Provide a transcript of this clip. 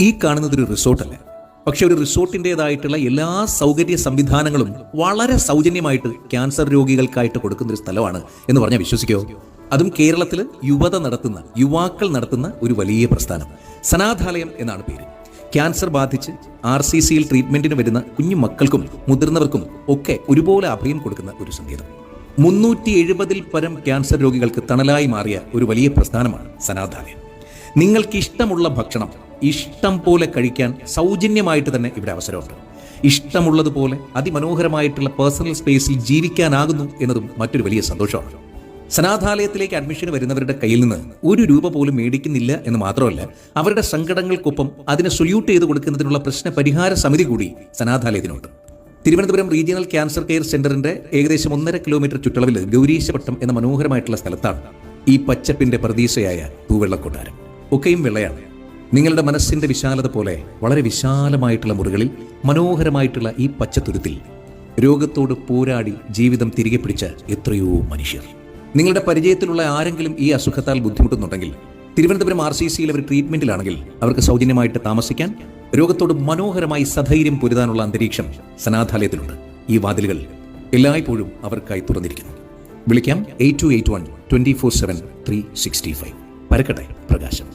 ഈ കാണുന്നതൊരു റിസോർട്ടല്ല, പക്ഷെ ഒരു റിസോർട്ടിൻ്റെതായിട്ടുള്ള എല്ലാ സൗകര്യ സംവിധാനങ്ങളും വളരെ സൗജന്യമായിട്ട് ക്യാൻസർ രോഗികൾക്കായിട്ട് കൊടുക്കുന്ന ഒരു സ്ഥലമാണ് എന്ന് പറഞ്ഞാൽ വിശ്വസിക്കോ? അതും കേരളത്തിൽ യുവാക്കൾ നടത്തുന്ന ഒരു വലിയ പ്രസ്ഥാനം. സനാഥാലയം എന്നാണ് പേര്. ക്യാൻസർ ബാധിച്ച് RCCയിൽ ട്രീറ്റ്മെന്റിന് വരുന്ന കുഞ്ഞു മക്കൾക്കും മുതിർന്നവർക്കും ഒക്കെ ഒരുപോലെ അഭയം കൊടുക്കുന്ന ഒരു സംഗീതം. 370-ൽ പരം ക്യാൻസർ രോഗികൾക്ക് തണലായി മാറിയ ഒരു വലിയ പ്രസ്ഥാനമാണ് സനാഥാലയം. നിങ്ങൾക്ക് ഇഷ്ടമുള്ള ഭക്ഷണം ഇഷ്ടം പോലെ കഴിക്കാൻ സൗജന്യമായിട്ട് തന്നെ ഇവിടെ അവസരമുണ്ട്. ഇഷ്ടമുള്ളതുപോലെ അതിമനോഹരമായിട്ടുള്ള പേഴ്സണൽ സ്പേസിൽ ജീവിക്കാനാകുന്നു എന്നതും മറ്റൊരു വലിയ സന്തോഷമാണ്. സനാഥാലയത്തിലേക്ക് അഡ്മിഷന് വരുന്നവരുടെ കയ്യിൽ നിന്ന് ഒരു രൂപ പോലും മേടിക്കുന്നില്ല എന്ന് മാത്രമല്ല, അവരുടെ സങ്കടങ്ങൾക്കൊപ്പം അതിനെ സൊല്യൂട്ട് ചെയ്ത് കൊടുക്കുന്നതിനുള്ള പ്രശ്ന പരിഹാര സമിതി കൂടി സനാഥാലയത്തിനുണ്ട്. തിരുവനന്തപുരം റീജിയണൽ ക്യാൻസർ കെയർ സെന്ററിന്റെ ഏകദേശം 1.5 കിലോമീറ്റർ ചുറ്റളവിൽ ഗൗരീശപട്ടം എന്ന മനോഹരമായിട്ടുള്ള സ്ഥലത്താണ് ഈ പച്ചപ്പിന്റെ പ്രതീക്ഷയായ പൂവെള്ളക്കൊട്ടാരം. ഒക്കെയും വെള്ളയാണ്. നിങ്ങളുടെ മനസ്സിന്റെ വിശാലത പോലെ വളരെ വിശാലമായിട്ടുള്ള മുറികളിൽ മനോഹരമായിട്ടുള്ള ഈ പച്ചത്തുരുത്തിൽ രോഗത്തോട് പോരാടി ജീവിതം തിരികെ പിടിച്ച എത്രയോ മനുഷ്യർ. നിങ്ങളുടെ പരിചയത്തിലുള്ള ആരെങ്കിലും ഈ അസുഖത്താൽ ബുദ്ധിമുട്ടുന്നുണ്ടെങ്കിൽ തിരുവനന്തപുരം RCCയിൽ അവർ ട്രീറ്റ്മെന്റിലാണെങ്കിൽ അവർക്ക് സൗജന്യമായിട്ട് താമസിക്കാൻ, രോഗത്തോട് മനോഹരമായി സധൈര്യം പൊരുതാനുള്ള അന്തരീക്ഷം സനാഥാലയത്തിലുണ്ട്. ഈ വാതിലുകൾ എല്ലായ്പ്പോഴും അവർക്കായി തുറന്നിരിക്കുന്നു. വിളിക്കാം 8281 24/7 365. പരക്കട്ടെ പ്രകാശം.